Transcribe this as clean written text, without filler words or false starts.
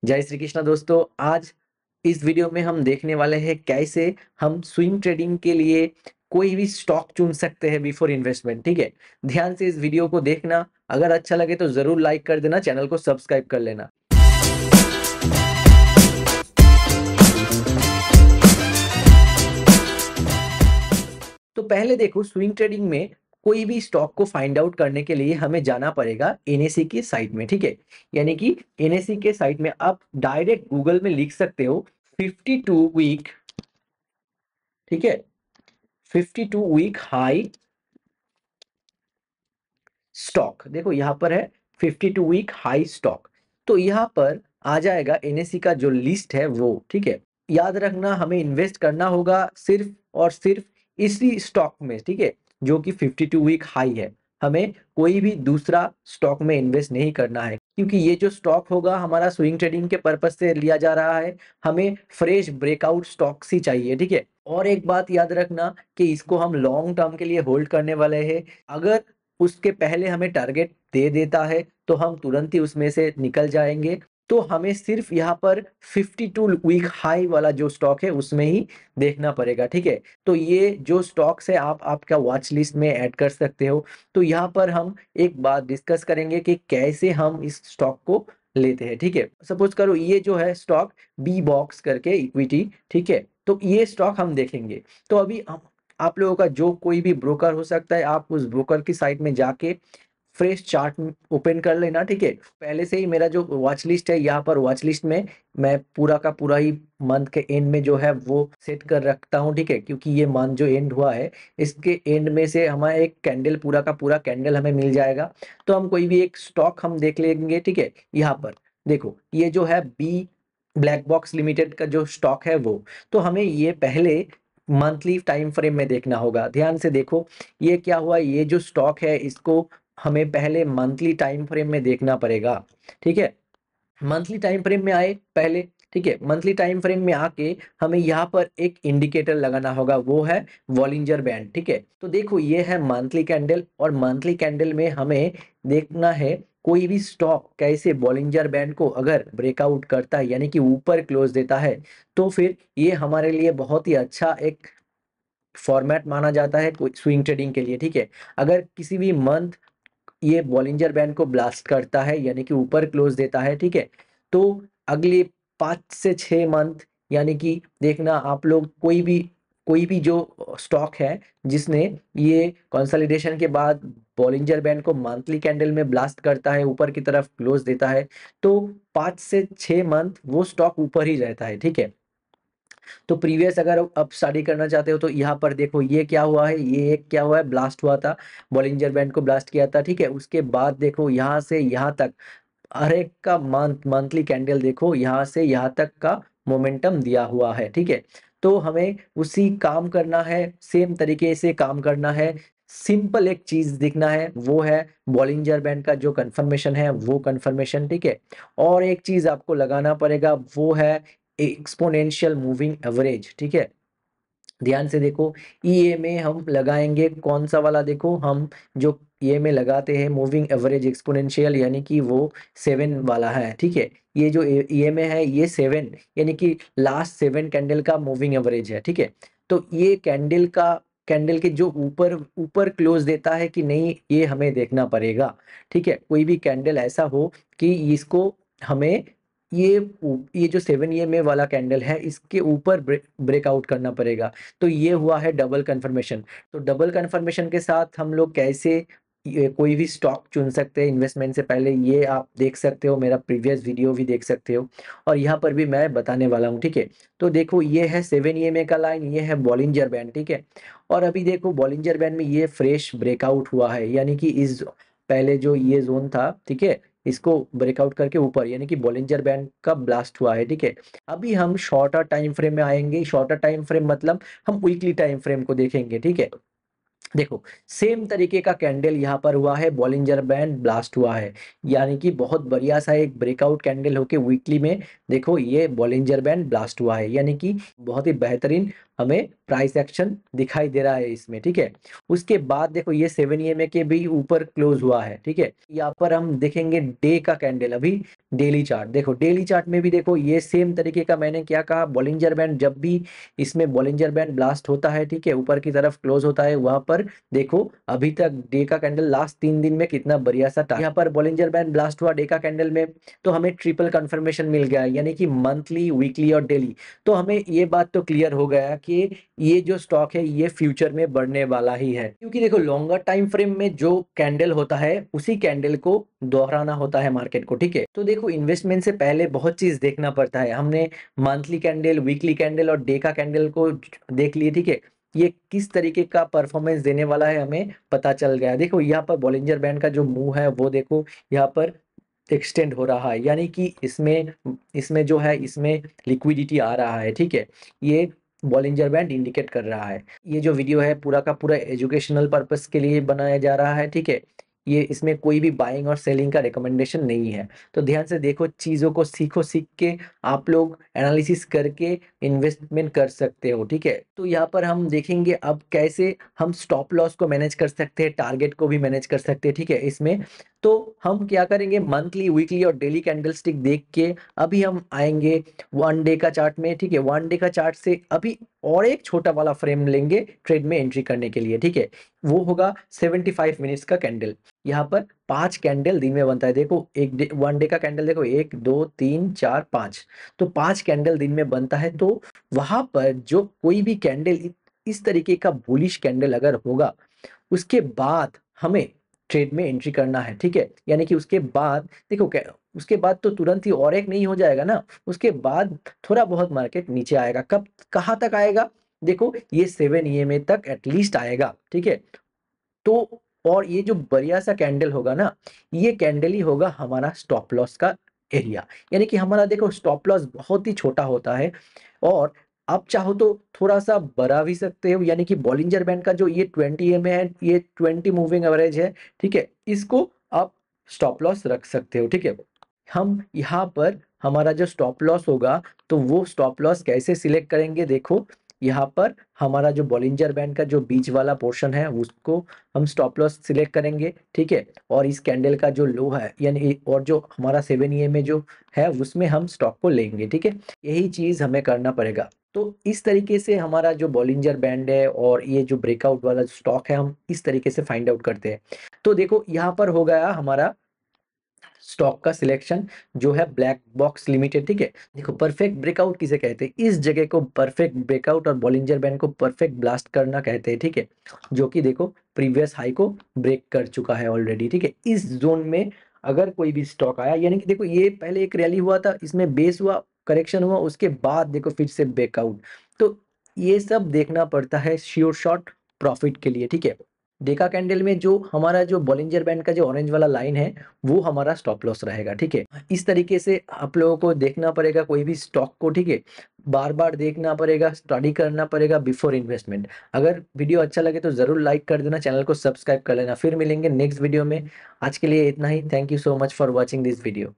जय श्री कृष्ण दोस्तों। आज इस वीडियो में हम देखने वाले हैं कैसे हम स्विंग ट्रेडिंग के लिए कोई भी स्टॉक चुन सकते हैं बिफोर इन्वेस्टमेंट। ठीक है, ध्यान से इस वीडियो को देखना। अगर अच्छा लगे तो जरूर लाइक कर देना, चैनल को सब्सक्राइब कर लेना। तो पहले देखो, स्विंग ट्रेडिंग में कोई भी स्टॉक को फाइंड आउट करने के लिए हमें जाना पड़ेगा एनएसई की साइट में। ठीक है, यानी कि एनएसई के साइट में आप डायरेक्ट गूगल में लिख सकते हो 52 वीक। ठीक है, 52 वीक हाई स्टॉक। देखो यहाँ पर है 52 वीक हाई स्टॉक। तो यहाँ पर आ जाएगा एनएसई का जो लिस्ट है वो। ठीक है, याद रखना हमें इन्वेस्ट करना होगा सिर्फ और सिर्फ इसी स्टॉक में। ठीक है, जो कि 52 वीक हाई है। हमें कोई भी दूसरा स्टॉक में इन्वेस्ट नहीं करना है, क्योंकि ये जो स्टॉक होगा हमारा स्विंग ट्रेडिंग के पर्पज से लिया जा रहा है। हमें फ्रेश ब्रेकआउट स्टॉक्स ही चाहिए। ठीक है, और एक बात याद रखना कि इसको हम लॉन्ग टर्म के लिए होल्ड करने वाले हैं। अगर उसके पहले हमें टारगेट दे देता है तो हम तुरंत ही उसमें से निकल जाएंगे। तो हमें सिर्फ यहाँ पर 52 वीक हाई वाला जो स्टॉक है उसमें ही देखना पड़ेगा। ठीक है, तो ये जो स्टॉक्स है आप आपका वॉच लिस्ट में ऐड कर सकते हो। तो यहाँ पर हम एक बात डिस्कस करेंगे कि कैसे हम इस स्टॉक को लेते हैं। ठीक है, सपोज करो ये जो है स्टॉक बी बॉक्स करके इक्विटी। ठीक है, तो ये स्टॉक हम देखेंगे। तो अभी आप लोगों का जो कोई भी ब्रोकर हो सकता है, आप उस ब्रोकर की साइट में जाके फ्रेश चार्ट ओपन कर लेना। ठीक है, पहले से ही मेरा जो वॉच लिस्ट है, यहाँ पर वॉच लिस्ट में मैं पूरा का पूरा ही मंथ के एंड में जो है वो सेट कर रखता हूँ। ठीक है, क्योंकि ये मंथ जो एंड हुआ है इसके एंड में से हमारा एक कैंडल, पूरा का पूरा कैंडल हमें मिल जाएगा। तो हम कोई भी एक स्टॉक हम देख लेंगे। ठीक है, यहाँ पर देखो ये जो है बी ब्लैक बॉक्स लिमिटेड का जो स्टॉक है वो। तो हमें ये पहले मंथली टाइम फ्रेम में देखना होगा। ध्यान से देखो ये क्या हुआ, ये जो स्टॉक है इसको हमें पहले मंथली टाइम फ्रेम में देखना पड़ेगा। ठीक है, मंथली टाइम फ्रेम में आए पहले। ठीक है, मंथली टाइम फ्रेम में आके हमें यहाँ पर एक इंडिकेटर लगाना होगा, वो है वॉलिंजर बैंड। ठीक है, तो देखो ये है मंथली कैंडल, और मंथली कैंडल में हमें देखना है कोई भी स्टॉक कैसे बॉलिंजर बैंड को अगर ब्रेकआउट करता है, यानी कि ऊपर क्लोज देता है, तो फिर ये हमारे लिए बहुत ही अच्छा एक फॉर्मेट माना जाता है स्विंग ट्रेडिंग के लिए। ठीक है, अगर किसी भी मंथ ये बॉलिंजर बैंड को ब्लास्ट करता है, यानी कि ऊपर क्लोज देता है, ठीक है, तो अगले 5 से 6 मंथ, यानी कि देखना आप लोग कोई भी जो स्टॉक है जिसने ये कंसोलिडेशन के बाद बॉलिंजर बैंड को मंथली कैंडल में ब्लास्ट करता है, ऊपर की तरफ क्लोज देता है, तो 5 से 6 मंथ वो स्टॉक ऊपर ही रहता है। ठीक है, तो प्रीवियस अगर आप स्टडी करना चाहते हो तो यहाँ पर देखो ये क्या हुआ है, ये एक क्या हुआ है, ब्लास्ट हुआ था, बॉलिंजर बैंड को ब्लास्ट किया था। ठीक है, उसके बाद देखो यहाँ से यहाँ तक हर एक का मंथली कैंडल देखो यहाँ से यहाँ तक का मोमेंटम दिया हुआ है। ठीक है, तो हमें उसी काम करना है, सेम तरीके से काम करना है। सिंपल एक चीज देखना है, वो है बॉलिंजर बैंड का जो कंफर्मेशन है वो कंफर्मेशन। ठीक है, और एक चीज आपको लगाना पड़ेगा, वो है एक्सपोनेंशियल मूविंग एवरेज। ठीक है, ध्यान से देखो ईएमए हम लगाएंगे कौन सा वाला, देखो हम जो ईएमए लगाते हैं मूविंग एवरेज एक्सपोनेंशियल, यानी कि वो 7 वाला है। ठीक है, ये जो ईएमए है ये 7, यानी कि लास्ट 7 कैंडल का मूविंग एवरेज है। ठीक है, तो ये कैंडल के जो ऊपर ऊपर क्लोज देता है कि नहीं, ये हमें देखना पड़ेगा। ठीक है, कोई भी कैंडल ऐसा हो कि इसको हमें ये ये जो 7 EMA वाला कैंडल है इसके ऊपर ब्रेकआउट करना पड़ेगा। तो ये हुआ है डबल कंफर्मेशन। तो डबल कंफर्मेशन के साथ हम लोग कैसे ये कोई भी स्टॉक चुन सकते हैं इन्वेस्टमेंट से पहले, ये आप देख सकते हो, मेरा प्रीवियस वीडियो भी देख सकते हो, और यहाँ पर भी मैं बताने वाला हूँ। ठीक है, तो देखो ये है 7 EMA का लाइन, ये है बॉलिंजर बैंड। ठीक है, और अभी देखो बॉलिंजर बैंड में ये फ्रेश ब्रेकआउट हुआ है, यानी कि इस पहले जो ये जोन था, ठीक है, इसको ब्रेकआउट करके ऊपर, यानी कि बॉलिंजर बैंड का ब्लास्ट हुआ है। ठीक है, अभी हम शॉर्टर टाइम फ्रेम में आएंगे। शॉर्टर टाइम फ्रेम मतलब हम वीकली टाइम फ्रेम को देखेंगे। ठीक है, देखो, सेम तरीके का कैंडल यहाँ पर हुआ है, बॉलिंजर बैंड ब्लास्ट हुआ है, यानी कि बहुत बढ़िया सा एक ब्रेकआउट कैंडल होके वीकली में देखो ये बॉलिंजर बैंड ब्लास्ट हुआ है, यानी कि बहुत ही बेहतरीन हमें प्राइस एक्शन दिखाई दे रहा है इसमें, ठीक है। उसके बाद देखो ये 7 ईएमए के भी ऊपर क्लोज हुआ है, ठीक है। यहाँ पर हम देखेंगे डे का कैंडल, अभी डेली चार्ट देखो, डेली चार्ट में भी देखो ये सेम तरीके का, मैंने क्या कहा, बॉलिंजर बैंड जब भी इसमें बॉलिंजर बैंड ब्लास्ट होता है, ठीक है, ऊपर की तरफ क्लोज होता है, वहां पर देखो अभी तक डे का कैंडल लास्ट 3 दिन में कितना बढ़िया सा यहाँ पर बॉलिंजर बैंड ब्लास्ट हुआ डे का कैंडल में, तो हमें ट्रिपल कंफर्मेशन मिल गया, यानी कि मंथली, वीकली और डेली। तो हमें ये बात तो क्लियर हो गया कि ये जो स्टॉक है ये फ्यूचर में बढ़ने वाला ही है, क्योंकि देखो लॉन्गर टाइम फ्रेम में जो कैंडल होता है उसी कैंडल को दोहराना होता है मार्केट को, ठीक है। तो देखो इन्वेस्टमेंट से पहले बहुत चीज देखना पड़ता है, हमने मंथली कैंडल, वीकली कैंडल और डे का कैंडल को देख लिए, ठीक है। ये किस तरीके का परफॉर्मेंस देने वाला है हमें पता चल गया। देखो यहाँ पर बॉलिंजर बैंड का जो मूव है वो देखो यहाँ पर एक्सटेंड हो रहा है, यानी कि इसमें इसमें जो है इसमें लिक्विडिटी आ रहा है, ठीक है। ये बॉलिंजर बैंड इंडिकेट कर रहा है। ये जो वीडियो है पूरा का पूरा एजुकेशनल पर्पस के लिए बनाया जा रहा है, ठीक है। ये इसमें कोई भी बाइंग और सेलिंग का रिकमेंडेशन नहीं है। तो ध्यान से देखो, चीजों को सीखो, सीख के आप लोग एनालिसिस करके इन्वेस्टमेंट कर सकते हो, ठीक है। तो यहाँ पर हम देखेंगे अब कैसे हम स्टॉप लॉस को मैनेज कर सकते हैं, टारगेट को भी मैनेज कर सकते हैं, ठीक है। इसमें तो हम क्या करेंगे, मंथली, वीकली और डेली कैंडलस्टिक देख के अभी हम आएंगे वन डे का चार्ट में, ठीक है। वन डे का चार्ट से अभी और एक छोटा वाला फ्रेम लेंगे ट्रेड में एंट्री करने के लिए, ठीक है। वो होगा 75 मिनट्स का कैंडल। यहाँ पर 5 कैंडल दिन में बनता है, देखो एक डे, वन डे का कैंडल देखो, 1 2 3 4 5, तो 5 कैंडल दिन में बनता है। तो वहां पर जो कोई भी कैंडल इस तरीके का बुलिश कैंडल अगर होगा, उसके बाद हमें ट्रेड में एंट्री करना है, ठीक है। यानी कि उसके बाद देखो क्या, उसके बाद तो तुरंत ही और एक नहीं हो जाएगा ना, उसके बाद थोड़ा बहुत मार्केट नीचे आएगा। कब, कहाँ तक आएगा, देखो ये 7 ईएमए तक एटलीस्ट आएगा, ठीक है। तो और ये जो बढ़िया सा कैंडल होगा ना, ये कैंडल ही होगा हमारा स्टॉप लॉस का एरिया। यानी कि हमारा देखो स्टॉप लॉस बहुत ही छोटा होता है, और आप चाहो तो थोड़ा सा बढ़ा भी सकते हो, यानी कि बॉलिंजर बैंड का जो ये 20 एम है, ये 20 मूविंग एवरेज है, ठीक है। इसको आप स्टॉप लॉस रख सकते हो, ठीक है। हम यहाँ पर हमारा जो स्टॉप लॉस होगा, तो वो स्टॉप लॉस कैसे सिलेक्ट करेंगे, देखो यहाँ पर हमारा जो बॉलिंजर बैंड का जो बीच वाला पोर्शन है उसको हम स्टॉप लॉस सिलेक्ट करेंगे, ठीक है। और इस कैंडल का जो लो है, यानी और जो हमारा 7 ईएमए जो है उसमें हम स्टॉक को लेंगे, ठीक है। यही चीज हमें करना पड़ेगा। तो इस तरीके से हमारा जो बॉलिंजर बैंड है और ये जो ब्रेकआउट वाला स्टॉक है, हम इस तरीके से फाइंड आउट करते हैं। तो देखो यहाँ पर हो गया हमारा स्टॉक का सिलेक्शन, जो है ब्लैक बॉक्स लिमिटेड, ठीक है। देखो परफेक्ट ब्रेकआउट किसे कहते हैं, इस जगह को परफेक्ट ब्रेकआउट और बॉलिंजर बैंड को परफेक्ट ब्लास्ट करना कहते हैं, ठीक है। जो कि देखो प्रीवियस हाई को ब्रेक कर चुका है ऑलरेडी, ठीक है। इस जोन में अगर कोई भी स्टॉक आया, यानी कि देखो ये पहले एक रैली हुआ था, इसमें बेस हुआ, करेक्शन हुआ, उसके बाद देखो फिर से ब्रेकआउट, तो ये सब देखना पड़ता है श्योर शॉट प्रॉफिट के लिए, ठीक है। डेका कैंडल में जो हमारा जो बॉलिंजर बैंड का जो ऑरेंज वाला लाइन है, वो हमारा स्टॉप लॉस रहेगा, ठीक है। इस तरीके से आप लोगों को देखना पड़ेगा कोई भी स्टॉक को, ठीक है। बार बार देखना पड़ेगा, स्टडी करना पड़ेगा बिफोर इन्वेस्टमेंट। अगर वीडियो अच्छा लगे तो जरूर लाइक कर देना, चैनल को सब्सक्राइब कर लेना। फिर मिलेंगे नेक्स्ट वीडियो में। आज के लिए इतना ही। Thank you so much for watching this video.